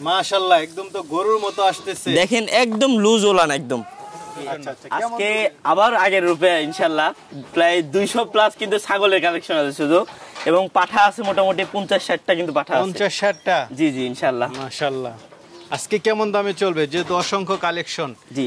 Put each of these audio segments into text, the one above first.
মাশাআল্লাহ একদম তো গরুর মতো আসতেছে দেখেন একদম লুজ ওলান একদম। আজকে আবার আগের রূপে ইনশাআল্লাহ প্রায় 200 প্লাস কিন্তু ছাগলের কালেকশন আছে শুধু, এবং পাঠা আছে মোটামুটি 50-60টা কিন্তু পাঠা আছে। 50-60টা? জি জি ইনশাআল্লাহ। মাশাআল্লাহ। আজকে কেমন দামে চলবে যেহেতু অসংখ্য কালেকশন? জি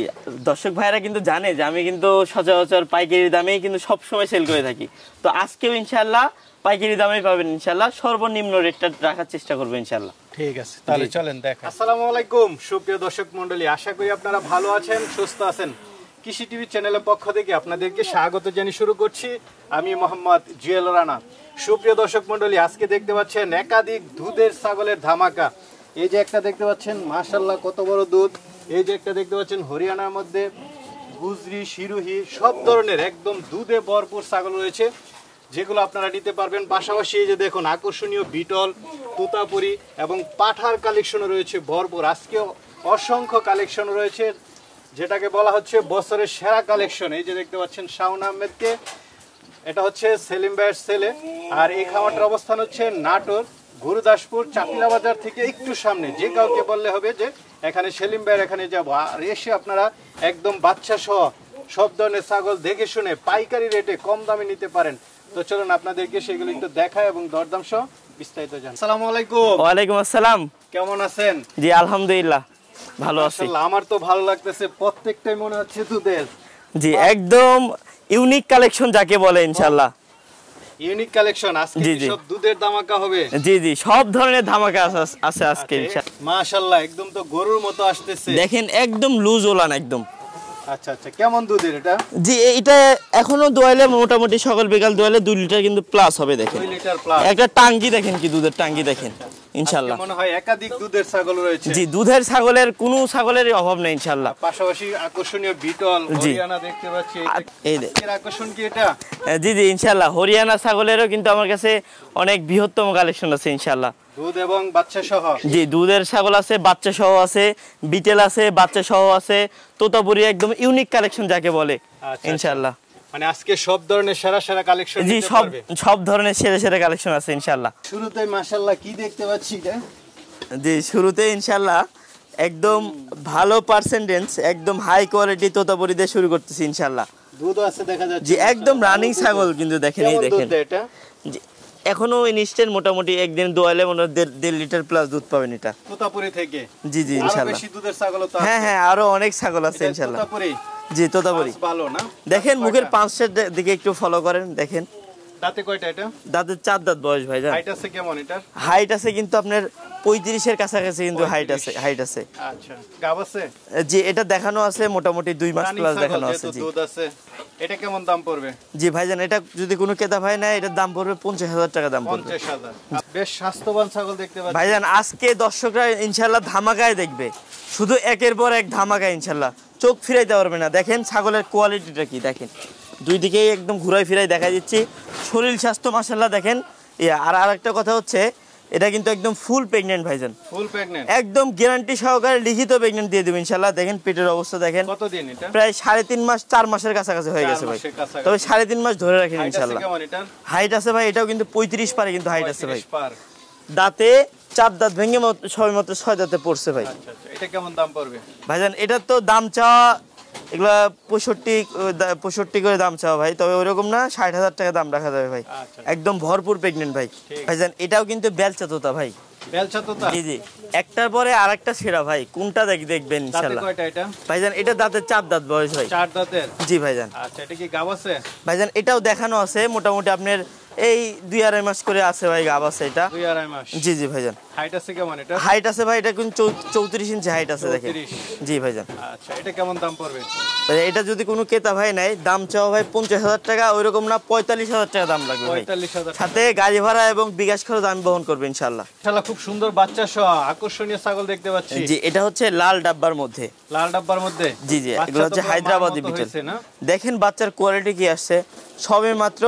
দর্শক ভাইরা কিন্তু জানে যে আমি কিন্তু সচরাচর পাইকারি দামেই কিন্তু সব সময় সেল করে থাকি, তো আজকেও ইনশাআল্লাহ পাইকারি দামেই পাবেন ইনশাআল্লাহ, সর্বনিম্ন রেটটা রাখার চেষ্টা করব ইনশাআল্লাহ। ঠিক আছে, তাহলে চলেন দেখা। আসসালামু আলাইকুম সুপ্রিয় দর্শক মণ্ডলী, আশা করি আপনারা ভালো আছেন, সুস্থ আছেন। কৃষি টিভি চ্যানেলের পক্ষ থেকে আপনাদেরকে স্বাগত জানিয়ে শুরু করছি আমি মোহাম্মদ জুয়েল রানা। সুপ্রিয় দর্শক মণ্ডলী, আজকে দেখতে পাচ্ছেন একাধিক দুধের ছাগলের ধামাকা। এই যে একটা দেখতে পাচ্ছেন মাশাআল্লাহ কত বড় দুধ, এই যে একটা দেখতে পাচ্ছেন হরিয়ানার মধ্যে গুজরি, সিরোহী সব ধরনের একদম দুধে ভরপুর ছাগল রয়েছে, যেগুলো আপনারা নিতে পারবেন। পাশাপাশি এই যে দেখুন আকর্ষণীয় বিটল, তোতাপুরি এবং পাঠার কালেকশনও রয়েছে ভরপুর। আজকে অসংখ্য কালেকশন রয়েছে, যেটাকে বলা হচ্ছে বছরের সেরা কালেকশন। এই যে দেখতে পাচ্ছেন শাওন আহমেদকে, এটা হচ্ছে সেলিম ভাইয়ের ছেলে, আর এই খামারটার অবস্থান হচ্ছে নাটোর গুরুদাসপুর চাপিলা বাজার থেকে একটু সামনে। যে কাউকে বললে হবে যে এখানে সেলিম ভাইয়ের এখানে যাবো, আর এসে আপনারা একদম বাচ্চা সহ সব ধরনের ছাগল দেখে শুনে পাইকারি রেটে কম দামে নিতে পারেন। তো চলুন আপনাদেরকে সেগুলো একটু দেখায় এবং দরদাম সহ বিস্তারিত জানাই। আসসালামু আলাইকুম। ওয়ালাইকুম আসসালাম। কেমন আছেন? জি আলহামদুলিল্লাহ ভালো আছি। আমার তো ভালো লাগতেছে, প্রত্যেকটাই মনে হচ্ছে দুধের। জি একদম ইউনিক কালেকশন যাকে বলে ইনশাআল্লাহ। ইউনিক কালেকশন আজকে সব দুধের ধামাকা হবে। জি জি সব ধরনের ধামাকা আছে আজকে ইনশাআল্লাহ। মাশাআল্লাহ একদম তো গরুর মতো আসতেছে। দেখেন একদম লুজ ওলান একদম। আচ্ছা আচ্ছা, কেমন দুধের এটা? জি এটা এখনো দোয়ালে মোটামুটি সকাল বিকাল দোয়ালে 2 লিটার কিন্তু প্লাস হবে। দেখেন 2 লিটার প্লাস। একটা টাঙ্গি দেখেন, কি দুধের টাঙ্গি দেখেন ইনশাআল্লাহ। মনে হয় একাধিক দুধের ছাগল রয়েছে। জি দুধের ছাগলের কোনো ছাগলের অভাব নেই ইনশাআল্লাহ। পাশাপাশি আকর্ষণীয় বিটল, হরিয়ানা দেখতে পাচ্ছি। এই এর আকর্ষণ কি এটা? জি জি ইনশাআল্লাহ হরিয়ানা ছাগলেরও কিন্তু আমার কাছে অনেক বৃহত্তম কালেকশন আছে ইনশাআল্লাহ। দুধ এবং বাচ্চা সহ? জি দুধের ছাগল আছে, বাচ্চা সহ আছে, বিটেল আছে, বাচ্চা সহ আছে, তোতাপুরি একদম ইউনিক কালেকশন যাকে বলে ইনশাআল্লাহ। মানে আজকে সব ধরনের সেরা সেরা কালেকশন জি সব ধরনের সেরা সেরা কালেকশন আছে ইনশাআল্লাহ। শুরুতেই মাশাআল্লাহ কি দেখতে পাচ্ছি এটা? জি শুরুতে ইনশাআল্লাহ একদম ভালো পার্সেন্টেজ, একদম হাই কোয়ালিটি তোতাপুরি দিয়ে শুরু করতেছি ইনশাআল্লাহ। দুধ আছে দেখা যাচ্ছে। জি একদম রানিং ছাগল কিন্তু দেখেন, এই দেখেন এটা জি এখনো ইনস্ট্যান্ট মোটামুটি একদিন দোয়ালে মনে 1.5 লিটার প্লাস দুধ পাবেন এটা তোতাপুরি থেকে। জি জি ইনশাআল্লাহ। বেশি দুধের ছাগল তো? হ্যাঁ হ্যাঁ আরো অনেক ছাগল আছে ইনশাআল্লাহ। তোতাপুরি? জি তোতাপুরি ভালো না? দেখেন মুখের পাঁচের দিকে একটু ফলো করেন, দেখেন দাঁতে কয়টা এটা? দাঁতের 4 দাঁত বয়স ভাই। হাইট আছে কেমন এটা? হাইট আছে কিন্তু আপনার 35 এর কাছাকাছি কিন্তু হাইট আছে। আচ্ছা গাব আছে? জি এটা দেখানো আছে মোটামুটি 2 মাস প্লাস দেখানো আছে। জি দুধ আছে। এটা কেমন দাম পড়বে? জি ভাইজান এটা যদি কোনো ক্রেতা ভাই নেয় এটার দাম পড়বে 50,000 টাকা দাম পড়বে। 50,000। বেশ স্বাস্থ্যবান ছাগল দেখতে পাচ্ছি ভাইজান। আজকে দর্শকরা ইনশাআল্লাহ ধামাকায় দেখবে, শুধু একের পর এক ধামাকা ইনশাআল্লাহ, চোখ ফিরাইতে পারবে না। দেখেন ছাগলের কোয়ালিটিটা কি, দেখেন দুই দিকেই একদম ঘুরাই ফিরাই দেখা দিচ্ছি। শরীর স্বাস্থ্য মাশাআল্লাহ দেখেন। আর আরেকটা কথা হচ্ছে এটা কিন্তু একদম ফুল প্রেগন্যান্ট ভাইজান, ফুল প্রেগন্যান্ট একদম গ্যারান্টি সহকারে লিখিত প্রেগন্যান্ট দিয়ে দেব ইনশাআল্লাহ। দেখেন পেটের অবস্থা দেখেন, কতদিন এটা? প্রায় 3.5 মাস 4 মাসের কাছাকাছি হয়ে গেছে ভাই, তবে 3.5 মাস ধরে রাখেন ইনশাআল্লাহ। হাইট আছে ভাই, এটাও কিন্তু 35 পারে কিন্তু হাইট আছে ভাই। দাঁতে 4 দাঁত ভেঙে সবে মাত্র 6 দাঁতে পড়ছে ভাই। আচ্ছা আচ্ছা, এটা কেমন দাম পড়বে ভাইজান? এটার তো দাম চাওয়া এগুলা 65 করে দাম চাওয়া ভাই, তবে ওইরকম না, 60,000 টাকা দাম রাখা যাবে ভাই। একদম ভরপুর প্রেগন্যান্ট ভাই। ভাইজান এটাও কিন্তু বেলচা তোতা ভাই। বেলচা তোতা? জি জি একটার পরে আরেকটা সেরা ভাই, কোনটা দেখবেন ইনশাআল্লাহ। দাঁতে কয়টা এটা? ভাইজান এটা দাঁতে 4 দাঁত বয়স ভাই। 4 দাঁতের? জি ভাইজান। আচ্ছা এটা কি গাব আছে? ভাইজান এটাও দেখানো আছে মোটামুটি আপনার এই 2-2.5 মাস করে আছে ভাই, গাব আছে এটা 2-2.5 মাস। জি জি ভাইজান। হাইট আছে কেমন এটা? হাইট আছে ভাই এটা কিন্তু 34 ইঞ্চি হাইট আছে দেখেন। জি ভাইজান। আচ্ছা এটা কেমন দাম পড়বে? এটা যদি কোনো ক্রেতা ভাই নেয় দাম চাও ভাই 50,000 টাকা, ওইরকম না 45,000 টাকা দাম লাগবে ভাই। 45,000 সাথে গাড়ি ভাড়া এবং বিকাশ খরচ আমি বহন করব ইনশাআল্লাহ। ইনশাআল্লাহ খুব সুন্দর বাচ্চা সহ আকর্ষণীয় ছাগল দেখতে পাচ্ছি। জি এটা হচ্ছে লাল ডাব্বার মধ্যে। লাল ডাব্বার মধ্যে? জি জি এগুলো হচ্ছে হায়দ্রাবাদি বিটেল। দেখেন বাচ্চার কোয়ালিটি কি আসছে, সবে মাত্র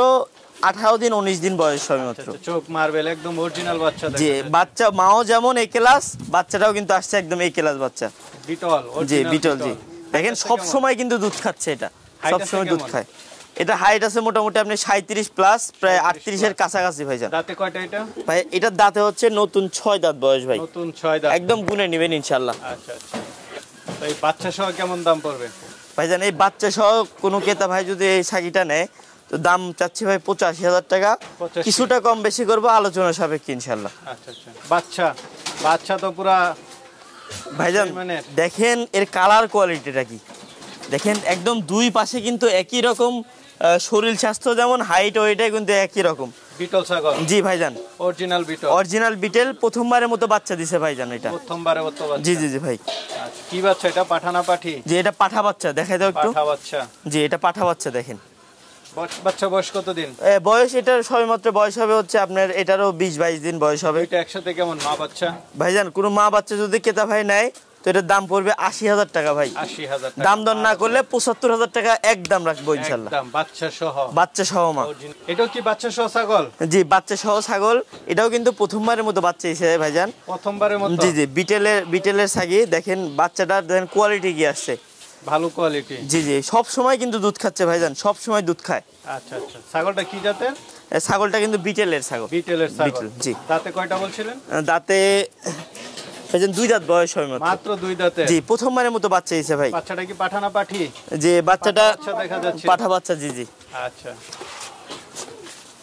18 দিন 19 দিন বয়স সবে মাত্র। চোখ মার্বেল একদম অরিজিনাল বাচ্চা। জি বাচ্চা মাও যেমন এই ক্লাস, বাচ্চাটাও কিন্তু আসছে একদম এই ক্লাস বাচ্চা। বিটল? জি বিটল। জি দেখেন সব সময় কিন্তু দুধ খাচ্ছে, এটা সব সময় দুধ খায়। এটা হাইট আছে মোটামুটি আপনি 37 প্লাস প্রায় 38 এর কাছাকাছি ভাইজান। দাঁতে কয়টা এটা? ভাই এটার দাঁতে হচ্ছে নতুন 6 দাঁত বয়স ভাই। নতুন 6 দাঁত একদম গুনে নেবেন ইনশাআল্লাহ। আচ্ছা আচ্ছা। তো এই বাচ্চা সহ কেমন দাম পড়বে ভাইজান? এই বাচ্চা সহ কোনো ক্রেতা ভাই যদি এই ছাগিটা নেয় তো দাম চাচ্ছি ভাই 85,000 টাকা। কিছুটা কম বেশি করব আলোচনা সাপেক্ষে ইনশাআল্লাহ। আচ্ছা আচ্ছা। বাচ্চা তো পুরা ভাইজান দেখেন এর কালার কোয়ালিটিটা কি দেখেন, একদম দুই পাশে কিন্তু একই রকম শরীর স্বাস্থ্য, যেমন হাইট ওইটাই কিন্তু একই রকম। বিটল ছাগল? জি ভাইজান, অরিজিনাল বিটল। অরিজিনাল বিটেল, প্রথমবারের মতো বাচ্চা দিছে ভাইজান এটা। প্রথমবারের মতো বাচ্চা? জি জি জি ভাই। আচ্ছা, কি বাচ্চা এটা? পাঠা না পাঠি? জি এটা পাঠা বাচ্চা, দেখাই দাও একটু। পাঠা বাচ্চা? জি এটা পাঠা বাচ্চা। দেখেন বাচ্চা বয়স কত দিন? বয়স এটার সবেমাত্র বয়স হবে হচ্ছে আপনার এটারও 20-22 দিন বয়স হবে। এটা একসাথে কেমন মা বাচ্চা? ভাইজান কোনো মা বাচ্চা যদি ক্রেতা ভাই নেয় তো এটার দাম পড়বে 80,000 টাকা ভাই। 80,000 টাকা? দাম দর না করলে 75,000 টাকা একদম রাখবো ইনশাআল্লাহ। একদম বাচ্চা সহ? বাচ্চা সহ মা। এটাও কি বাচ্চা সহ ছাগল? জি বাচ্চা সহ ছাগল। এটাও কিন্তু প্রথমবারের মতো বাচ্চা হিসেবে ভাইজান। প্রথমবারের মতো? জি জি বিটেলের ছাগি। দেখেন বাচ্চাটার দেখেন কোয়ালিটি কি আসছে, ভালো কোয়ালিটি। জি জি সব সময় কিন্তু দুধ খাচ্ছে ভাইজান, সব সময় দুধ খায়। আচ্ছা আচ্ছা। ছাগলটা কি জাতের? ছাগলটা কিন্তু বিটেলের ছাগল। বিটেলের ছাগল? জি। দাঁতে কয়টা বলছিলেন? দাঁতে ভাইজান 2 দাঁত বয়স হয় মাত্র 2 দাঁতে? জি প্রথমবারের মতো বাচ্চা হিসেবে ভাই। বাচ্চাটা কি পাঠা না পাঠি? যে বাচ্চাটা দেখা যাচ্ছে পাঠা বাচ্চা। জি জি। আচ্ছা।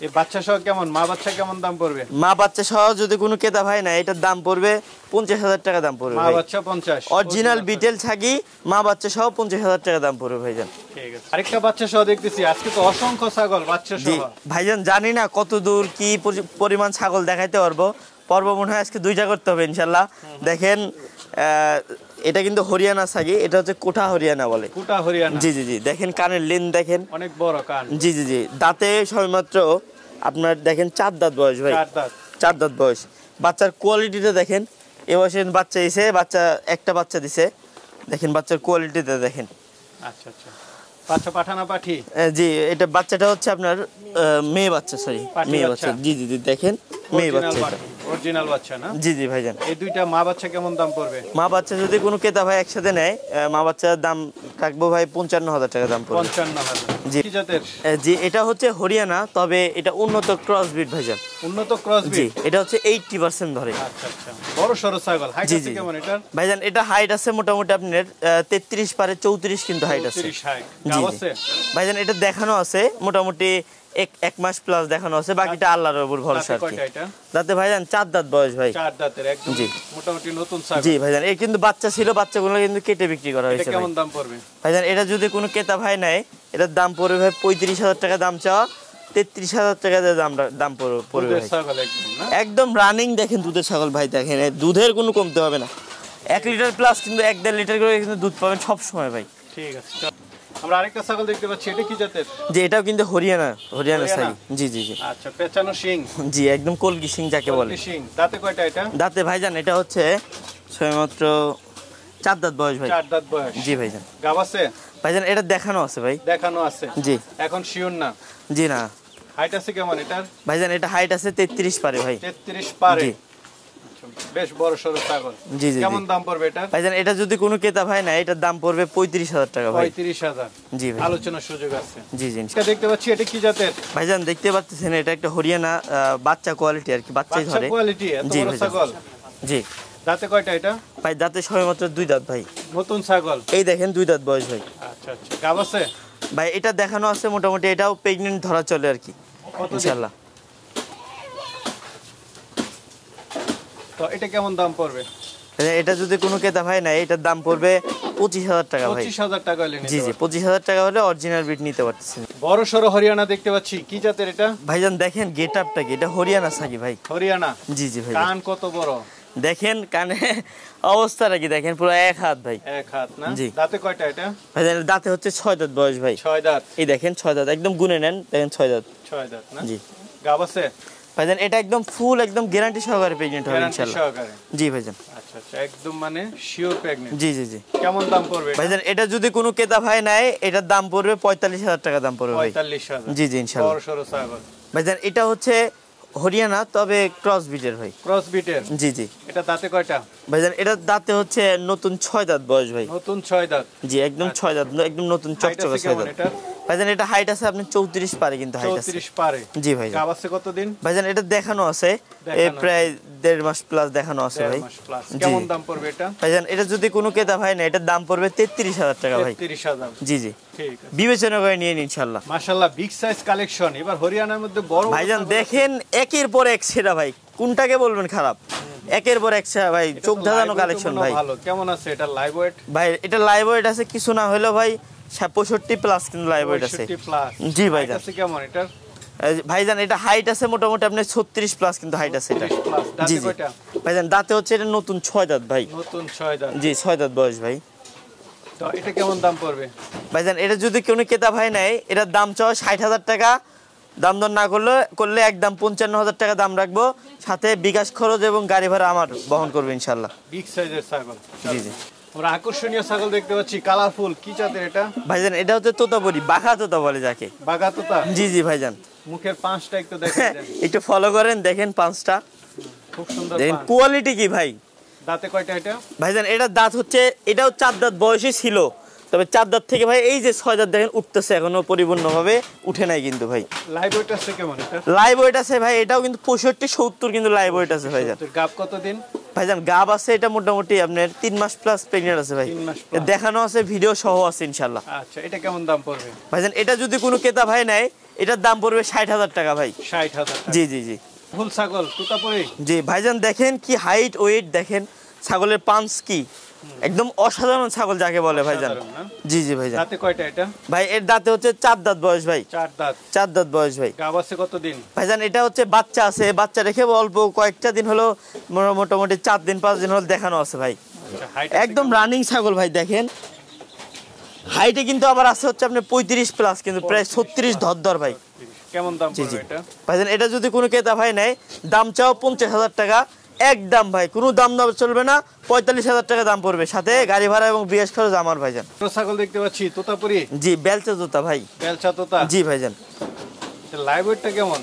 এই বাচ্চা সহ কেমন, মা বাচ্চা কেমন দাম পড়বে? মা বাচ্চা সহ যদি কোনো ক্রেতা ভাই না, এটার দাম পড়বে 50,000 টাকা দাম পড়বে। মা বাচ্চা 50? অরিজিনাল বিটেল ছাগি মা বাচ্চা সহ 50,000 টাকা দাম পড়বে ভাইজান। ঠিক আছে। আরেকটা বাচ্চা সহ দেখতেছি, আজকে তো অসংখ্য ছাগল বাচ্চা সহ। ভাইজান জানি না কত দূর কি পরিমাণ ছাগল দেখাইতে পারবো, মনে হয় আজকে 2টা করতে হবে ইনশাআল্লাহ। দেখেন এটা কিন্তু হরিয়ানা ছাগি, এটা হচ্ছে কোঠা হরিয়ানা বলে। কোঠা হরিয়ানা? জি জি জি। দেখেন কানের লেন দেখেন, অনেক বড় কান। জি জি জি। দাঁতে সবেমাত্র আপনার দেখেন 4 দাঁত বয়স ভাই। 4 দাঁত বয়স। বাচ্চার কোয়ালিটিটা দেখেন, এ বয়সে বাচ্চা দিছে, একটা বাচ্চা দিছে। দেখেন বাচ্চার কোয়ালিটিটা দেখেন। আচ্ছা আচ্ছা। বাচ্চা পাঠা না পাঠি? জি এটা বাচ্চাটা হচ্ছে আপনার মেয়ে বাচ্চা, সরি মেয়ে বাচ্চা। জি জি জি। দেখেন মেয়ে বাচ্চা, অরিজিনাল বাচ্চা না? জি জি ভাইজান। এই দুইটা মা বাচ্চা কেমন দাম পড়বে? মা বাচ্চা যদি কোনো ক্রেতা ভাই একসাথে নেয়, মা বাচ্চার দাম রাখবো ভাই 55,000 টাকা দাম পড়বে। 55,000? জি। কি জাতের? জি এটা হচ্ছে হরিয়ানা, তবে এটা উন্নত ক্রস ব্রিড ভাইজান। উন্নত ক্রস ব্রিড? জি এটা হচ্ছে 80% ধরে। আচ্ছা আচ্ছা। বড় সরো ছাগল। হাইট আছে কেমন এটার? ভাইজান এটা হাইট আছে মোটামুটি আপনার 33 পারে 34 কিন্তু হাইট আছে। 34 হাইট। গাব আছে? ভাইজান এটা দেখানো আছে মোটামুটি 1 মাস প্লাস দেখানো আছে, বাকিটা আল্লাহর উপর ভরসা আর কি। দাঁতে ভাইজান 4 দাঁত বয়স ভাই। 4 দাঁতের একদম মোটামুটি নতুন ছাগল? জি ভাইজান। এর কিন্তু বাচ্চা ছিল, বাচ্চাগুলো কিন্তু কেটে বিক্রি করা হয়েছে। এটা কেমন দাম পড়বে ভাইজান? এটা যদি কোনো ক্রেতা ভাই নেয়, এটার দাম পড়বে ভাই 35,000 টাকা দাম চাওয়া, 33,000 টাকা দাম পড়বে ভাই। একদম রানিং দেখেন দুধের ছাগল ভাই। দেখেন দুধের কোনো কমতে হবে না, 1 লিটার প্লাস কিন্তু 1-1.5 লিটার করে কিন্তু দুধ পাবেন সব সময় ভাই। ঠিক আছে। আমরা আরেকটা ছাগল দেখতে পাচ্ছি, এটা কি জাতের? জি এটাও কিন্তু হরিয়ানা ছাগল। জি জি জি। আচ্ছা, পেঁচানো শিং? জি একদম কলকি শিং যাকে বলে। শিং। দাঁতে কয়টা এটা? দাঁতে ভাইজান এটা হচ্ছে সবেমাত্র 4 দাঁত বয়স ভাই। 4 দাঁত বয়স? জি ভাইজান। গাব আছে? ভাইজান এটা দেখানো আছে ভাই। দেখানো আছে? জি। এখন শিওর না? জি না। হাইট আছে কেমন এটার? ভাইজান এটা হাইট আছে 33 পারে ভাই। 33 পারে? জি। বেশ বড় সরো ছাগল। জি জি। কেমন দাম পড়বে এটা? ভাইজান এটা যদি কোনো ক্রেতা ভাই না, এটার দাম পড়বে 35,000 টাকা ভাই। 35,000? জি ভাই। আলোচনার সুযোগ আছে? জি জি। এটা দেখতে পাচ্ছি, এটা কি জাতের? ভাইজান দেখতে পাচ্ছেন এটা একটা হরিয়ানা বাচ্চা কোয়ালিটি আর কি, বাচ্চাই ধরে। বাচ্চা কোয়ালিটি? এত বড় ছাগল? জি। দাঁতে কয়টা এটা? ভাই দাঁতে সবেমাত্র 2 দাঁত ভাই। নতুন ছাগল? এই দেখেন 2 দাঁত বয়স ভাই। আচ্ছা আচ্ছা। গাব আছে? ভাই এটা দেখানো আছে মোটামুটি, এটাও প্রেগন্যান্ট ধরা চলে আর কি ইনশাআল্লাহ। তো এটা কেমন দাম পড়বে? এটা যদি কোনো ক্রেতা ভাই না, এটার দাম পড়বে 25,000 টাকা ভাই। 25,000 টাকা হলে? জি জি 25,000 টাকা হলে অরিজিনাল বিট নিতে পারতেছেন। বড় সরো হরিয়ানা দেখতে পাচ্ছি, কি জাতের এটা? ভাইজান দেখেন গেটআপটা কি, এটা হরিয়ানা ছাগি ভাই। হরিয়ানা? জি জি ভাই। কান কত বড় দেখেন, কানে অবস্থাটা কি দেখেন, পুরো 1 হাত ভাই। 1 হাত না? জি। দাঁতে কয়টা এটা? ভাইজান দাঁতে হচ্ছে 6 দাঁত বয়স ভাই। 6 দাঁত? এই দেখেন 6 দাঁত, একদম গুনে নেন, দেখেন 6 দাঁত। 6 দাঁত না? জি। গাব আছে? ভাইজান এটা একদম ফুল একদম গ্যারান্টি সহকারে প্রেগন্যান্ট হবে ইনশাআল্লাহ। সহকারে? জি ভাইজান। আচ্ছা আচ্ছা, একদম মানে শিওর প্রেগন্যান্ট? জি জি জি। কেমন দাম পড়বে ভাইজান? এটা যদি কোনো ক্রেতা ভাই নেয়, এটার দাম পড়বে 45,000 টাকা দাম পড়বে ভাই। 45,000? জি জি ইনশাআল্লাহ। বড় সরো ছাগল? ভাইজান এটা হচ্ছে হরিয়ানা, তবে ক্রস বিটের ভাই। ক্রস বিটের? জি জি। এটা দাঁতে কয়টা? ভাইজান এটা দাঁতে হচ্ছে নতুন 6 দাঁত বয়স ভাই। নতুন 6 দাঁত? জি একদম 6 দাঁত, একদম নতুন চকচকে 6 দাঁত। ভাইজান এটা হাইট আছে আপনি 34 পারে কিন্তু হাইট আছে 34 পারে। জি ভাই। গাব আছে কতদিন? ভাইজান এটা দেখানো আছে এই প্রায় 1.5 মাস প্লাস দেখানো আছে ভাই। 1.5 মাস প্লাস। কেমন দাম পড়বে এটা? ভাইজান এটা যদি কোনো ক্রেতা ভাই না এটার দাম পড়বে 33000 টাকা ভাই। 33000। জি জি ঠিক আছে, বিবেচনা করে নিয়ে নিন ইনশাআল্লাহ। মাশাআল্লাহ বিগ সাইজ কালেকশন। এবার হরিয়ানার মধ্যে বড় ভাইজান দেখেন একের পর এক সেরা ভাই, কোনটাকে বলবেন খারাপ, একের পর এক সেরা ভাই, চোখ ধাঁধানো কালেকশন ভাই। ভালো। কেমন আছে এটা লাইভ ওয়েট? ভাই এটা লাইভ ওয়েট আছে কিছু না হলেও ভাই 65 প্লাস কিন্তু লাইভ ওয়েট আছে। 65 প্লাস। জি ভাইজান। আছে কেমন এটা? ভাইজান এটা হাইট আছে মোটামুটি আপনার 36 প্লাস কিন্তু হাইট আছে এটা। জি জি ভাইজান দাঁতে হচ্ছে এটা নতুন 6 দাঁত ভাই। নতুন 6 দাঁত। জি 6 দাঁত বয়স ভাই। তো এটা কেমন দাম পড়বে? ভাইজান এটা যদি কোনো ক্রেতা ভাই নেয় এটার দাম চাও 60000 টাকা, দাম দর না করলে একদম 55000 টাকা দাম রাখবো, সাথে বিকাশ খরচ এবং গাড়ি ভাড়া আমার বহন করবে ইনশাআল্লাহ। বিগ সাইজের ছাগল। জি জি আমরা আকর্ষণীয় ছাগল দেখতে পাচ্ছি, কালারফুল। কি জাতের এটা? ভাইজান এটা হচ্ছে তোতাপুরি, বাঘা তোতা বলে যাকে। বাঘা তোতা? জি জি ভাইজান। মুখের পাঁচটা একটু দেখেন। একটু ফলো করেন, দেখেন পাঁচটা, খুব সুন্দর। দেখেন কোয়ালিটি কি ভাই। দাঁতে কয়টা এটা? ভাইজান এটার দাঁত হচ্ছে এটাও 4 দাঁত বয়সী ছিল, তবে 4 দাঁত থেকে ভাই এই যে 6 দাঁত দেখেন উঠতেছে, এখনো পরিপূর্ণভাবে উঠে নাই কিন্তু ভাই। লাইভ ওয়েট আছে কেমন এটা? লাইভ ওয়েট আছে ভাই এটাও কিন্তু 65-70 কিন্তু লাইভ ওয়েট আছে ভাইজান। গাব কতদিন? ভাইজান গাব আছে এটা মোটামুটি আপনার 3 মাস প্লাস প্রেগন্যান্ট আছে ভাই। 3 মাস প্লাস দেখানো আছে, ভিডিও সহ আছে ইনশাআল্লাহ। আচ্ছা এটা কেমন দাম পড়বে? ভাইজান এটা যদি কোনো ক্রেতা ভাই নেয় এটার দাম পড়বে 60000 টাকা ভাই। 60000 টাকা। জি জি জি ফুল ছাগল তোতাপুরি। জি ভাইজান দেখেন কি হাইট ওয়েট, দেখেন ছাগলের পাঞ্চ কি, একদম অসাধারণ ছাগল যাকে বলে ভাইজান। জি জি ভাইজান। দাঁতে কয়টা এটা? ভাই এর দাঁতে হচ্ছে 4 দাঁত বয়স ভাই। 4 দাঁত। 4 দাঁত বয়স ভাই। গাব আছে কতদিন? ভাইজান এটা হচ্ছে বাচ্চা আছে, বাচ্চা রেখে অল্প কয়েকটা দিন হলো, মোটামুটি 4 দিন 5 দিন হলো দেখানো আছে ভাই। একদম রানিং ছাগল ভাই। দেখেন হাইটে কিন্তু আবার আছে হচ্ছে আপনার 35 প্লাস কিন্তু প্রায় 36 ধর ভাই। কেমন দাম পড়বে এটা? ভাইজান এটা যদি কোনো ক্রেতা ভাই নেয় দাম চাও 50000 টাকা একদম ভাই, কোনো দাম দাম চলবে না, 45000 টাকা দাম পড়বে, সাথে গাড়ি ভাড়া এবং বিএস খরচ আমার ভাইজান। ছাগল দেখতে পাচ্ছি তোতাপুরি। জি বেলচা তোতা ভাই। বেলচা তোতা। জি ভাইজান। লাইভ ওয়েটটা কেমন?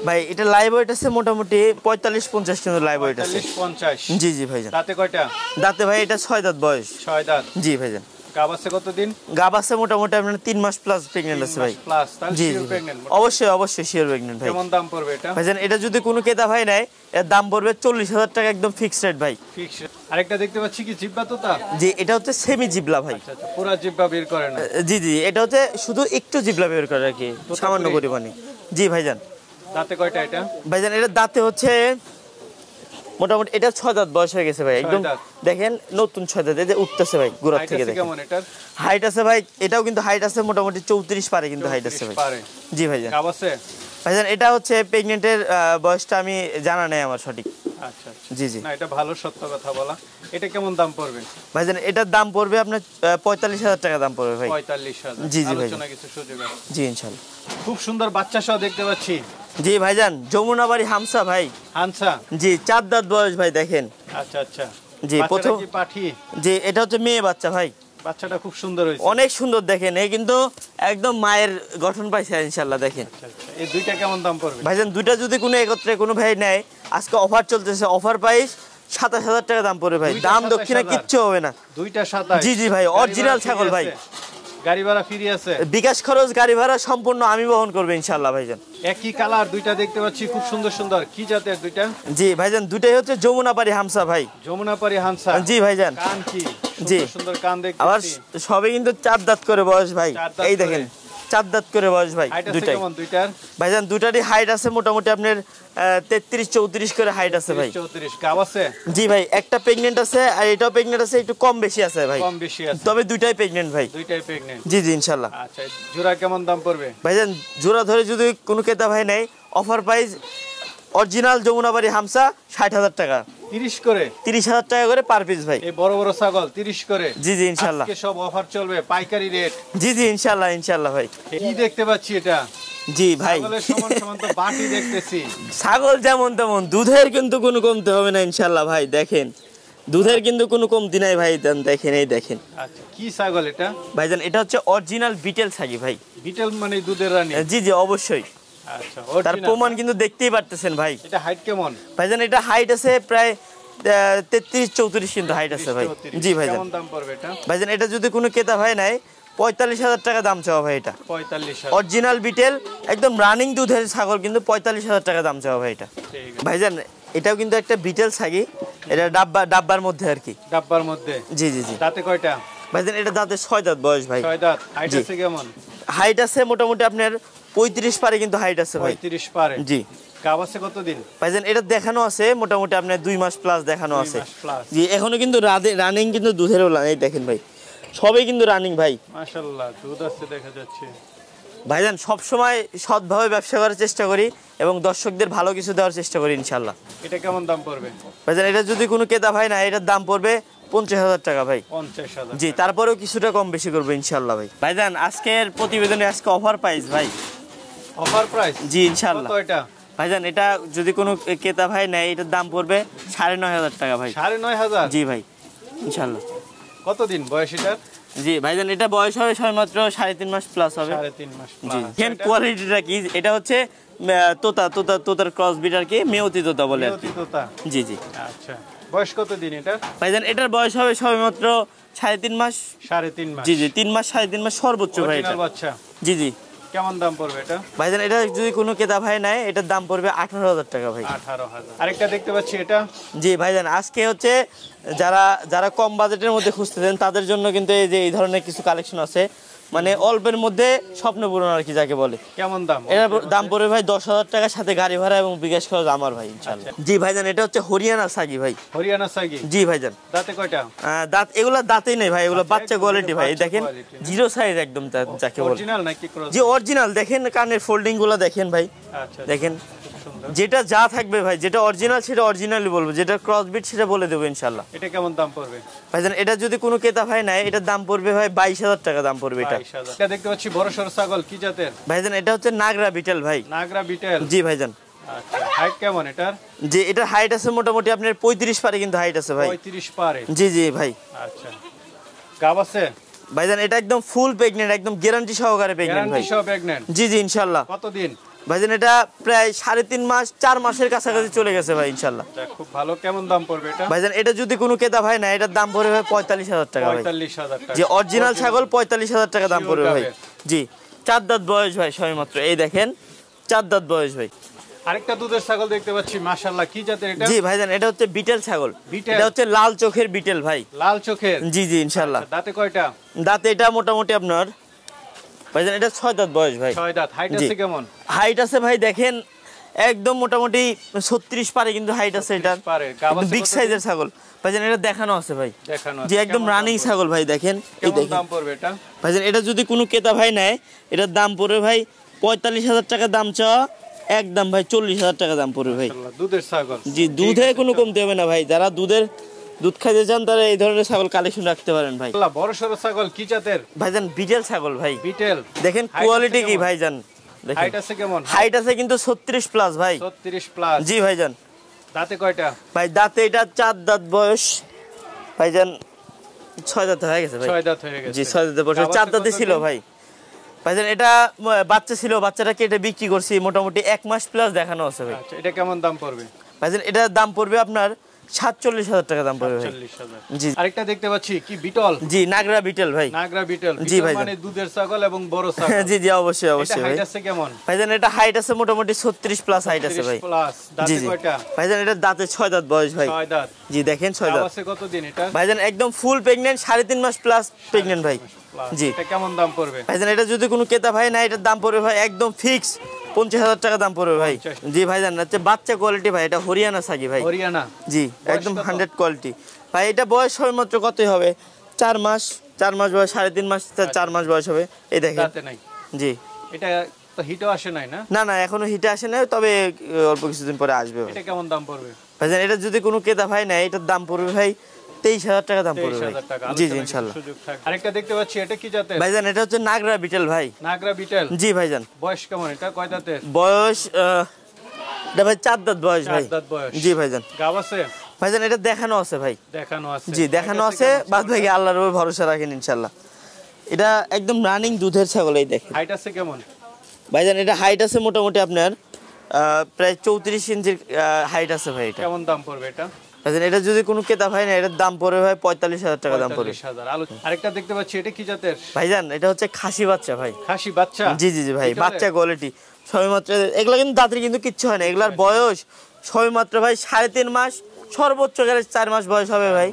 ভাই এটা লাইভ ওয়েট আছে মোটামুটি 45-50 কিন্তু লাইভ ওয়েট আছে। 45-50। জি জি ভাইজান। দাঁতে কয়টা? দাঁতে ভাই এটা 6 দাঁত বয়স। 6 দাঁত। জি ভাইজান। গাব আছে কতদিন? গাব আছে মোটামুটি আপনার 3 মাস প্লাস প্রেগন্যান্ট আছে ভাই। প্লাস তাহলে জি শিওর প্রেগন্যান্ট? অবশ্যই শিওর প্রেগন্যান্ট ভাই। কেমন দাম পড়বে এটা? ভাইজান এটা যদি কোনো ক্রেতা ভাই নেয় এর দাম পড়বে 40000 টাকা একদম ফিক্সড রেট ভাই। ফিক্সড। আরেকটা দেখতে পাচ্ছি কি জিব্বা তোতা? জি এটা হচ্ছে সেমি জিবলা ভাই। আচ্ছা পুরো জিব্বা বের করে না? জি জি এটা হচ্ছে শুধু একটু জিবলা বের করে আর কি, সামান্য পরিমাণে। জি ভাইজান। দাঁতে কয়টা এটা? ভাইজান এটা দাঁতে হচ্ছে মোটামুটি এটা 6 দাঁত বয়স হয়ে গেছে ভাই, একদম দেখেন নতুন 6 দাঁত, এই যে উঠতেছে ভাই গোড়া থেকে। দেখেন কেমন এটার হাইট আছে ভাই, এটাও কিন্তু হাইট আছে মোটামুটি 34 পারে কিন্তু হাইট আছে ভাই। জি ভাইজান। গাব আছে? ভাইজান এটা হচ্ছে প্রেগন্যান্টের বয়সটা আমি জানা নেই আমার সঠিক। আচ্ছা জি জি না এটা ভালো সত্য কথা বলা। এটা কেমন দাম পড়বে? ভাইজান এটার দাম পড়বে আপনার 45000 টাকা দাম পড়বে ভাই। 45000। জি জি ভাই। আলোচনা কিছু সুযোগ আছে? জি ইনশাআল্লাহ। খুব সুন্দর বাচ্চা সহ দেখতে পাচ্ছি। জি ভাইজান যমুনাবাড়ি হামসা ভাই। হামসা? জি 4 দাঁত বয়স ভাই। দেখেন আচ্ছা আচ্ছা। জি প্রথম কি পাঠি? জি এটা হচ্ছে মেয়ে বাচ্চা ভাই। বাচ্চাটা খুব সুন্দর হয়েছে। অনেক সুন্দর। দেখেন এই কিন্তু একদম মায়ের গঠন পাইছে ইনশাআল্লাহ। দেখেন এই দুইটা কেমন দাম পড়বে? ভাইজান দুইটা যদি কোনো একত্রে কোনো ভাই নেয়, আজকে অফার চলতেছে, অফার প্রাইস 27000 টাকা দাম পড়বে ভাই। দাম দক্ষিণা কিচ্ছু হবে না। দুইটা 27। জি জি ভাই অরিজিনাল ছাগল ভাই। গাড়ি ভাড়া ফ্রি আছে? বিকাশ খরচ গাড়ি ভাড়া সম্পূর্ণ আমি বহন করব ইনশাআল্লাহ ভাইজান। একই কালার দুইটা দেখতে পাচ্ছি, খুব সুন্দর সুন্দর। কি জাতের দুইটা? জি ভাইজান দুইটাই হচ্ছে যমুনাপাড়ি হামসা ভাই। যমুনাপাড়ি হামসা? জি ভাইজান। কান কি জি সুন্দর কান দেখতে আবার সবে কিন্তু 4 দাঁত করে বয়স ভাই। এই দেখেন 4 দাঁত করে বয়স ভাই দুইটাই। কেমন দুইটার? ভাইজান দুইটারই হাইট আছে মোটামুটি আপনার 33-34 করে হাইট আছে ভাই। 34। গাব আছে? জি ভাই একটা প্রেগন্যান্ট আছে আর এটাও প্রেগন্যান্ট আছে, একটু কম বেশি আছে ভাই। কম বেশি আছে তবে দুইটাই প্রেগন্যান্ট ভাই। দুইটাই প্রেগন্যান্ট? জি জি ইনশাআল্লাহ। আচ্ছা জোড়া কেমন দাম পড়বে? ভাইজান জোড়া ধরে যদি কোনো ক্রেতা ভাই নেয় অফার প্রাইস অরিজিনাল যমুনাবাড়ি হামসা 60000 টাকা। 30 করে? 30000 টাকা করে পার পিস ভাই। এই বড় বড় ছাগল 30 করে? জি জি ইনশাআল্লাহ। আজকে সব অফার চলবে, পাইকারি রেট? জি জি ইনশাআল্লাহ ইনশাআল্লাহ ভাই। কি দেখতে পাচ্ছি এটা? জি ভাই ছাগলের সমান সমান তো বাটি দেখতেছি। ছাগল যেমন তেমন, দুধের কিন্তু কোনো কমতে হবে না ইনশাআল্লাহ ভাই। দেখেন দুধের কিন্তু কোনো কমতি নাই ভাই। দেখেন এই দেখেন। আচ্ছা কি ছাগল এটা? ভাইজান এটা হচ্ছে অরিজিনাল বিটেল ছাগি ভাই। বিটেল মানে দুধের রানী? জি জি অবশ্যই। আচ্ছা তার প্রমাণ কিন্তু দেখতেই পারতেছেন ভাই। এটা হাইট কেমন? ভাইজান এটা হাইট আছে প্রায় 33-34 কিন্তু হাইট আছে ভাই। জি ভাইজান। কেমন দাম পড়বে এটা? ভাইজান এটা যদি কোনো ক্রেতা ভাই নেয় 45,000 টাকা দাম চাওয়া ভাই এটা। 45,000 অরিজিনাল বিটেল একদম রানিং দুধের ছাগল, কিন্তু 45,000 টাকা দাম চাওয়া ভাই এটা। ভাইজান এটাও কিন্তু একটা বিটেল ছাগি, এটা ডাব্বার মধ্যে আর কি। ডাব্বার মধ্যে? জি জি জি। দাঁতে কয়টা ভাইজান? এটা দাঁতে 6 দাঁত বয়স ভাই। 6 দাঁত। হাইট আছে কেমন? হাইট আছে মোটামুটি আপনার 35 পারে কিন্তু হাইট আছে ভাই। 35 পারে? জি। গাব আছে কতদিন ভাইজান? এটা দেখানো আছে মোটামুটি আপনার 2 মাস প্লাস দেখানো আছে। জি, এখনো কিন্তু রানিং কিন্তু দুধের এই দেখেন ভাই, সবই কিন্তু রানিং ভাই। মাশাআল্লাহ দুধ আছে দেখা যাচ্ছে। ভাইজান সব সময় সৎভাবে ব্যবসা করার চেষ্টা করি এবং দর্শকদের ভালো কিছু দেওয়ার চেষ্টা করি ইনশাআল্লাহ। এটা কেমন দাম পড়বে ভাইজান? এটা যদি কোনো ক্রেতা ভাই না, এটার দাম পড়বে 50,000 টাকা ভাই। 50,000? জি, তারপরেও কিছুটা কম বেশি করবো ইনশাআল্লাহ ভাই। ভাইজান আজকের প্রতিবেদনে আজকে অফার প্রাইস ভাই। Offer price? জি ইনশাআল্লাহ। কত এটা ভাইজান? এটা যদি কোনো ক্রেতা ভাই নেয় এটার দাম পড়বে 9,500 টাকা ভাই। 9,500? জি ভাই ইনশাআল্লাহ। কতদিন বয়স এটার? জি ভাইজান এটা বয়স হবে সবেমাত্র 3.5 মাস প্লাস হবে। 3.5 মাস প্লাস। জি। এর কোয়ালিটিটা কি? এটা হচ্ছে তোতার ক্রস বিট আর কি, মেয়তি তোতা বলে আর কি। মেয়তি তোতা? জি জি। আচ্ছা, বয়স কত দিন এটা? ভাইজান এটার বয়স হবে সবেমাত্র 3.5 মাস। 3.5 মাস? জি জি, 3 মাস 3.5 মাস সর্বোচ্চ ভাই এটা। অরিজিনাল বাচ্চা? জি জি। কেমন দাম পড়বে এটা? ভাইজান এটা যদি কোনো ক্রেতা ভাই নেয় এটার দাম পড়বে 18,000 টাকা ভাই। 18,000। আরেকটা দেখতে পাচ্ছি এটা? জি ভাইজান আজকে হচ্ছে যারা কম বাজেটের মধ্যে খুঁজতেছেন তাদের জন্য কিন্তু এই ধরনের কিছু কালেকশন আছে, মানে অল্পের মধ্যে স্বপ্ন পূরণ আর কি যাকে বলে। কেমন দাম? এটার দাম পড়বে ভাই 10,000 টাকার সাথে গাড়ি ভাড়া এবং বিকাশ খরচ আমার ভাই ইনশাআল্লাহ। জি ভাইজান এটা হচ্ছে হরিয়ানা সাগি ভাই। হরিয়ানা সাগি? জি ভাইজান। দাঁতে কয়টা? দাঁত এগুলা দাঁতেই নেই ভাই, এগুলো বাচ্চা কোয়ালিটি ভাই। দেখেন জিরো সাইজ একদম যাকে বলে। অরিজিনাল নাকি ক্রস? জি অরিজিনাল। দেখেন কানের ফোল্ডিং গুলো দেখেন ভাই। আচ্ছা দেখেন, যেটা যা থাকবে ভাই, যেটা অরিজিনাল সেটা অরিজিনালি বলবো, যেটা ক্রস বিট সেটা বলে দেবো ইনশাআল্লাহ। এটা কেমন দাম পড়বে ভাইজান? এটা যদি কোনো ক্রেতা ভাই নেয় এটার দাম পড়বে ভাই 22,000 টাকা দাম পড়বে এটা। 22,000। এটা দেখতে পাচ্ছি বড় সরো ছাগল, কি জাতের? ভাইজান এটা হচ্ছে নাগরা বিটেল ভাই। নাগরা বিটেল? জি ভাইজান। আচ্ছা, হাইট কেমন এটার? জি এটার হাইট আছে মোটামুটি আপনার 35 পারে কিন্তু হাইট আছে ভাই। 35 পারে? জি জি ভাই। আচ্ছা, গাব আছে? ভাইজান এটা একদম ফুল প্রেগন্যান্ট, একদম গ্যারান্টি সহকারে প্রেগন্যান্ট ভাই। গ্যারান্টি সহ প্রেগন্যান্ট? জি জি ইনশাআল্লাহ। কতদিন? ভাইজান এটা প্রায় 3.5 মাস 4 মাসের কাছাকাছি চলে গেছে ভাই ইনশাআল্লাহ। খুব ভালো। কেমন দাম পড়বে এটা? ভাইজান এটা যদি কোনো ক্রেতা ভাই না এটার দাম পড়বে ভাই 45,000 টাকা ভাই। 45,000 টাকা? যে অরিজিনাল ছাগল 45,000 টাকা দাম পড়বে ভাই। জি 4 দাঁত বয়স ভাই সবেমাত্র, এই দেখেন 4 দাঁত বয়স ভাই। আরেকটা দুধের ছাগল দেখতে পাচ্ছি, মাশাআল্লাহ, কি জাতের এটা? জি ভাইজান এটা হচ্ছে বিটেল ছাগল। এটা হচ্ছে লাল চোখের বিটেল ভাই। লাল চোখের? জি জি ইনশাআল্লাহ। দাঁতে কয়টা? দাঁতে এটা মোটামুটি আপনার ভাইজান এটা 6 দাঁত বয়স ভাই। 6 দাঁত। হাইট আছে কেমন? হাইট আছে ভাই দেখেন একদম মোটামুটি 36 পারে কিন্তু হাইট আছে এটা। বিগ সাইজের ছাগল ভাইজান, এটা দেখানো আছে ভাই। দেখানো আছে? জি একদম রানিং ছাগল ভাই। দেখেন এই দেখেন। দাম পড়বে এটা? ভাইজান এটা যদি কোনো ক্রেতা ভাই নেয় এটার দাম পড়বে ভাই 45,000 টাকা দাম চাওয়া, একদম ভাই 40,000 টাকা দাম পড়বে ভাই। দুধের ছাগল? জি দুধে কোনো কমতে হবে না ভাই, যারা দুধ খাইতে চান তারা এই ধরনের ছাগল কালেকশন রাখতে পারেন ভাই। বড় সরো ছাগল, কি জাতের? ভাইজান বিটেল ছাগল ভাই। বিটেল? দেখেন কোয়ালিটি কি ভাইজান। হাইট আছে কেমন? হাইট আছে কিন্তু 36 প্লাস ভাই। 36 প্লাস? জি ভাইজান। দাঁতে কয়টা? ভাই দাঁতে এটা 4 দাঁত বয়স ভাইজান। 6 দাঁত হয়ে গেছে ভাই। 6 দাঁত হয়ে গেছে? জি 6 দাঁতে বয়স। 4 দাঁতে ছিল ভাই। ভাইজান এটা বাচ্চা ছিল, বাচ্চাটা কেটে বিক্রি করছি, মোটামুটি 1 মাস প্লাস দেখানো আছে ভাই। আচ্ছা, এটা কেমন দাম পড়বে? ভাইজান এটার দাম পড়বে আপনার 47,000 টাকা দাম পড়বে ভাই। 47,000? জি। আরেকটা দেখতে পাচ্ছি, কি বিটল? জি নাগরা বিটেল ভাই। নাগরা বিটেল? জি ভাই। মানে দুধের ছাগল এবং বড় ছাগল? জি জি অবশ্যই অবশ্যই ভাই। হাইট আছে কেমন? ভাইজান এটা হাইট আছে মোটামুটি 36 প্লাস হাইট আছে ভাই। 36 প্লাস? দাঁতে কয়টা? ভাইজান এটা দাঁতে 6 দাঁত বয়স ভাই। 6 দাঁত? জি দেখেন 6 দাঁত। আছে কতদিন এটা? ভাইজান একদম ফুল প্রেগন্যান্ট, 3.5 মাস প্লাস প্রেগন্যান্ট ভাই। জি। এটা কেমন দাম পড়বে? ভাইজান এটা যদি কোনো ক্রেতা ভাই না এটার দাম পড়বে ভাই একদম ফিক্স 50,000 টাকা দাম পড়বে ভাই। জি ভাইজান হচ্ছে বাচ্চা কোয়ালিটি ভাই, এটা হরিয়ানা সাগি ভাই। হরিয়ানা? জি একদম 100 কোয়ালিটি ভাই। এটা বয়স সবেমাত্র কতই হবে? 4 মাস বয়স, 3.5 মাস 4 মাস বয়স হবে। এই দেখেন। দাঁতে নাই? জি। এটা তো হিটও আসে নাই না? না এখনো হিটে আসে নাই, তবে অল্প কিছুদিন পরে আসবে। এটা কেমন দাম পড়বে? ভাইজান এটা যদি কোনো ক্রেতা ভাই নেয় এটার দাম পড়বে ভাই 23,000 টাকা দাম পড়বে ভাই। জি জি ইনশাআল্লাহ। আরেকটা দেখতে পাচ্ছি, এটা কি জাতের? ভাইজান এটা হচ্ছে নাগরা বিটেল ভাই। নাগরা বিটেল? জি ভাইজান। বয়স কেমন এটা? কয় দাঁতের? বয়স এটা ভাই 4 দাঁত বয়স ভাই। 4 দাঁত বয়স? জি ভাইজান। গাব আছে? ভাইজান এটা দেখানো আছে ভাই। দেখানো আছে? জি দেখানো আছে, বাদ বাকি আল্লাহর উপর ভরসা রাখেন ইনশাআল্লাহ। এটা একদম রানিং দুধের ছাগল। এই দেখেন। হাইট আছে কেমন? ভাইজান এটা হাইট আছে মোটামুটি আপনার প্রায় 34 ইঞ্চির হাইট আছে ভাই। এটা কেমন দাম পড়বে এটা? ভাইজান এটা যদি কোনো ক্রেতা ভাই না, এটার দাম পড়বে ভাই 45,000 টাকা দাম পড়বে। 45,000। আরেকটা দেখতে পাচ্ছি, এটা কি জাতের ভাইজান? এটা হচ্ছে খাসি বাচ্চা ভাই। খাসি বাচ্চা? জি জি জি ভাই, বাচ্চা কোয়ালিটি সবেমাত্র। এগুলা কিন্তু দাঁতের কিন্তু কিচ্ছু হয় না, এগুলার বয়স সবেমাত্র ভাই 3.5 মাস, সর্বোচ্চ গেলে 4 মাস বয়স হবে ভাই।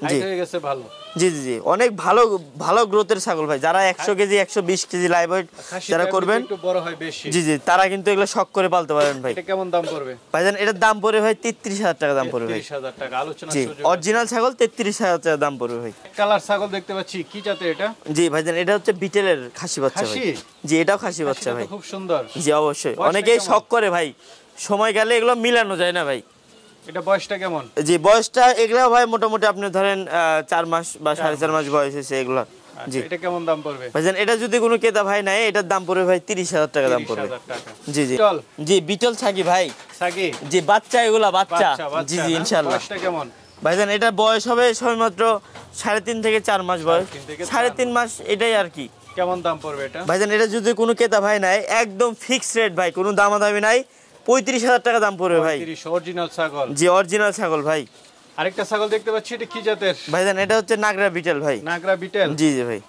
জি হয়ে গেছে ভালো। জি জি জি, অনেক ভালো ভালো গ্রোথের ছাগল ভাই। যারা 100 কেজি 120 কেজি লাইভ ওয়েট যারা করবেন, একটু বড় হয় বেশি, জি জি, তারা কিন্তু এগুলো শখ করে পালতে পারেন ভাই। এটা কেমন দাম পড়বে ভাইজান? এটার দাম পড়বে ভাই 33,000 টাকা দাম পড়বে ভাই। 33,000 টাকা। আলোচনা জি, সুযোগ। অরিজিনাল ছাগল 33,000 টাকা দাম পড়বে ভাই। কালার ছাগল দেখতে পাচ্ছি, কি জাতের এটা? জি ভাইজান, এটা হচ্ছে বিটেলের খাসি বাচ্চা ভাই। খাসি? জি, এটাও খাসি বাচ্চা ভাই। খুব সুন্দর। জি অবশ্যই, অনেকেই শখ করে ভাই, সময় গেলে এগুলো মিলানো যায় না ভাই। এটা বয়সটা কেমন? জি, বয়সটা এগুলা ভাই মোটামুটি আপনি ধরেন 4 মাস বা 4.5 মাস বয়স হয়েছে এগুলা। জি, এটা কেমন দাম পড়বে ভাইজান? এটা যদি কোনো ক্রেতা ভাই নাই, এটার দাম পড়বে ভাই 30,000 টাকা দাম পড়বে। 30,000 টাকা। জি জি জি, বিটল ছাগি ভাই। ছাগি? জি, বাচ্চা এগুলা বাচ্চা। জি জি ইনশাআল্লাহ। বয়সটা কেমন? ভাইজান এটা বয়স হবে সবেমাত্র 3.5 থেকে 4 মাস বয়স। 3.5 মাস এটাই আর কি। কেমন দাম পড়বে এটা? ভাইজান এটা যদি কোনো ক্রেতা ভাই নাই, একদম ফিক্সড রেট ভাই, কোনো দামাদামি নাই, 35,000 টাকা দাম পড়বে ভাই। 35 অরিজিনাল ছাগল? জি, অরিজিনাল ছাগল ভাই। আরেকটা ছাগল দেখতে পাচ্ছি, এটা কি জাতের? ভাইজান এটা হচ্ছে নাগরা বিটেল ভাই। নাগরা বিটেল? জি জি ভাই।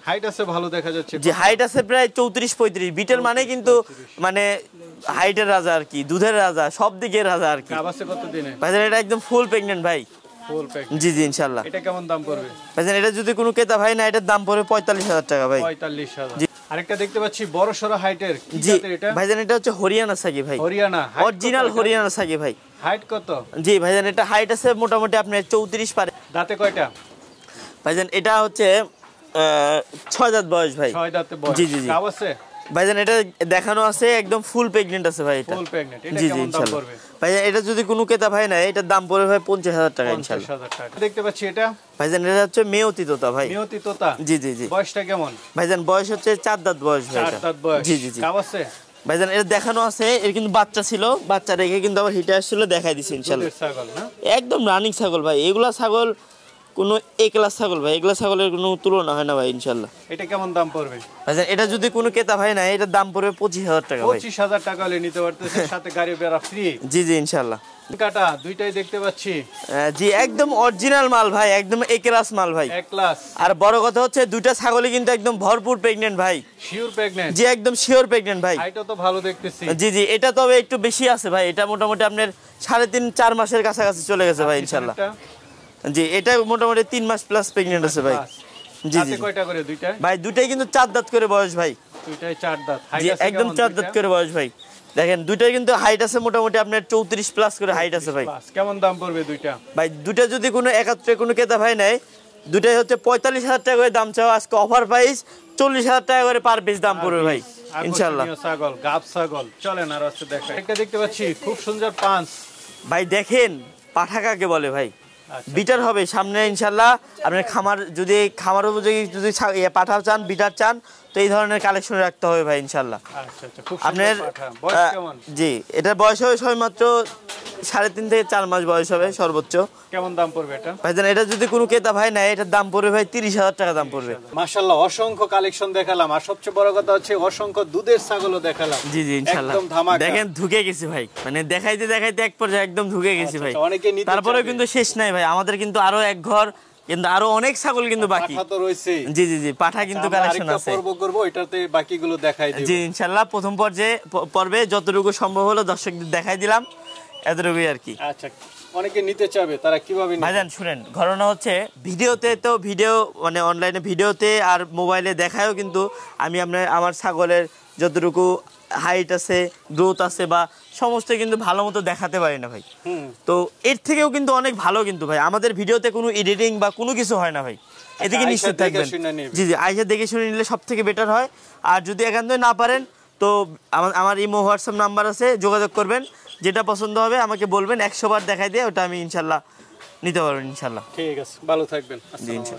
হাইট আছে ভালো দেখা যাচ্ছে। জি, হাইট আছে প্রায় 34-35। বিটেল মানে কিন্তু মানে হাইটের রাজা আর কি, দুধের রাজা, সব দিকের রাজা আর কি। গাব আছে কত দিনে? ভাইজান এটা একদম ফুল প্রেগন্যান্ট ভাই। ফুল প্যাক? জি জি ইনশাআল্লাহ। এটা কেমন দাম পড়বে? ভাইজান এটা যদি কোনো ক্রেতা ভাই না, এটার দাম পড়বে 45,000 টাকা ভাই। 45,000। আরেকটা দেখতে পাচ্ছি বড় সরো হাইটের, কি জি জাতের এটা? ভাইজান এটা হচ্ছে হরিয়ানা ছাগি ভাই। হরিয়ানা? অরিজিনাল হরিয়ানা ছাগি ভাই। হাইট কত? জি ভাইজান এটা হাইট আছে মোটামুটি আপনার 34 পারে। দাঁতে কয়টা? ভাইজান এটা হচ্ছে 6 দাঁত বয়স ভাই। 6 দাঁতে বয়স। জি জি জি। গাব আছে? ভাইজান এটা দেখানো আছে, একদম ফুল প্রেগন্যান্ট আছে ভাই এটা। ফুল প্রেগন্যান্ট। এটা জি জি কেমন দাম ইনশাআল্লাহ। পড়বে? ভাইজান এটা যদি কোনো ক্রেতা ভাই না, এটার দাম পড়বে ভাই 50,000 টাকা ইনশাআল্লাহ। 50,000 টাকা। দেখতে পাচ্ছি এটা? ভাইজান এটা হচ্ছে মেয়তি তোতা ভাই। মেয়তি তোতা? জি জি জি। বয়সটা কেমন? ভাইজান বয়স হচ্ছে 4 দাঁত বয়স ভাই 4 এটা। দাঁত বয়স। জি জি জি। গাব আছে? ভাইজান এটা দেখানো আছে, এর কিন্তু বাচ্চা ছিল, বাচ্চা রেখে কিন্তু আবার হিটে আসছিল, দেখাই দিছি ইনশাআল্লাহ। দুধের ছাগল না? একদম রানিং ছাগল ভাই। এগুলা ছাগল কোনো এ ক্লাস ছাগল ভাই, এগুলা ছাগলের কোনো তুলনা হয় না ভাই ইনশাআল্লাহ। এটা কেমন দাম পড়বে? ভাইজান এটা যদি কোনো ক্রেতা ভাই না, এটার দাম পড়বে 25,000 টাকা ভাই। 25,000 টাকা হলে নিতে পারতেছে, সাথে গাড়ি ভাড়া ফ্রি। জি জি ইনশাআল্লাহ। কাটা দুইটাই দেখতে পাচ্ছি। জি একদম অরিজিনাল মাল ভাই, একদম এ ক্লাস মাল ভাই। এক ক্লাস। আর বড় কথা হচ্ছে দুইটা ছাগলই কিন্তু একদম ভরপুর প্রেগন্যান্ট ভাই। Sure pregnant? জি একদম শিওর প্রেগন্যান্ট ভাই। হাইটও তো ভালো দেখতেছি। জি জি, এটা তবে একটু বেশি আছে ভাই, এটা মোটামুটি আপনার 3.5-4 মাসের কাছাকাছি চলে গেছে ভাই ইনশাআল্লাহ। জি এটা মোটামুটি 3 মাস প্লাস প্রেগন্যান্ট আছে ভাই। জি জি কয়টা করে দুইটা? ভাই দুইটাই কিন্তু 4 দাঁত করে বয়স ভাই। দুইটাই 4 দাঁত। জি একদম 4 দাঁত করে বয়স ভাই। দেখেন দুইটাই কিন্তু হাইট আছে মোটামুটি আপনার 34 প্লাস করে হাইট আছে ভাই। কেমন দাম পড়বে দুইটা? ভাই দুইটা যদি কোনো একাত্রে কোনো ক্রেতা ভাই নেয়, দুইটাই হচ্ছে 45,000 টাকা করে দাম চাও, আজকে অফার প্রাইস 40,000 টাকা করে পার পিস দাম পড়বে ভাই ইনশাআল্লাহ। ছাগল, গাব ছাগল। চলেন আর হচ্ছে দেখা। একটা দেখতে পাচ্ছি খুব সুন্দর পাঁচ ভাই। দেখেন পাঠা কাকে বলে ভাই, বিটার হবে সামনে ইনশাআল্লাহ। আপনার খামার যদি খামার উপযোগী যদি পাঠা চান, বিটার চান, তো এই ধরনের কালেকশন রাখতে হবে ভাই ইনশাআল্লাহ। আপনার জি এটার বয়স হবে সবেমাত্র 3.5 থেকে 4 মাস বয়স হবে সর্বোচ্চ। কেমন দাম পড়বে এটা? ভাইজান এটা যদি কোনো ক্রেতা ভাই নেয়, এটার দাম পড়বে ভাই 30,000 টাকা দাম পড়বে। মাশাআল্লাহ, অসংখ্য কালেকশন দেখালাম, আর সবচেয়ে বড় কথা হচ্ছে অসংখ্য দুধের ছাগলও দেখালাম। জি জি ইনশাআল্লাহ। একদম ধামাকা। দেখেন ঢুকে গেছি ভাই, মানে দেখাইতে দেখাইতে এক পর্যায়ে একদম ঢুকে গেছি ভাই। অনেকে নিতে তারপরে কিন্তু শেষ নাই ভাই, আমাদের কিন্তু আরো এক ঘর, কিন্তু আরো অনেক ছাগল কিন্তু বাকি। পাঠা তো রয়েছে। জি জি জি, পাঠা কিন্তু কালেকশন আছে। করব এটাতে বাকিগুলো দেখাই দেব। জি ইনশাআল্লাহ, প্রথম পর্বে যতটুকু সম্ভব হলো দর্শকদের দেখাই দিলাম, এতটুকুই আর কি। আচ্ছা, অনেকে নিতে চাবে, তারা কিভাবে নেবে? ভাইজান শুনেন, ঘটনা হচ্ছে ভিডিওতে তো ভিডিও মানে অনলাইনে ভিডিওতে আর মোবাইলে দেখায়ও, কিন্তু আমি আমার ছাগলের যতটুকু হাইট আছে, গ্রোথ আছে বা সমস্ত কিন্তু ভালো মতো দেখাতে পারি না ভাই। তো এর থেকেও কিন্তু অনেক ভালো কিন্তু ভাই আমাদের ভিডিওতে কোনো এডিটিং বা কোনো কিছু হয় না ভাই, এদিকে নিশ্চিত থাকবেন। জি জি, আইসা দেখে শুনে নিলে সব থেকে বেটার হয়। আর যদি একান্তই না পারেন, তো আমার ইমো হোয়াটসঅ্যাপ নাম্বার আছে, যোগাযোগ করবেন, যেটা পছন্দ হবে আমাকে বলবেন, 100 বার দেখাই দিয়ে ওটা আমি ইনশাল্লাহ নিতে পারবেন ইনশাল্লাহ। ঠিক আছে, ভালো থাকবেন। জি ইনশাল্লাহ।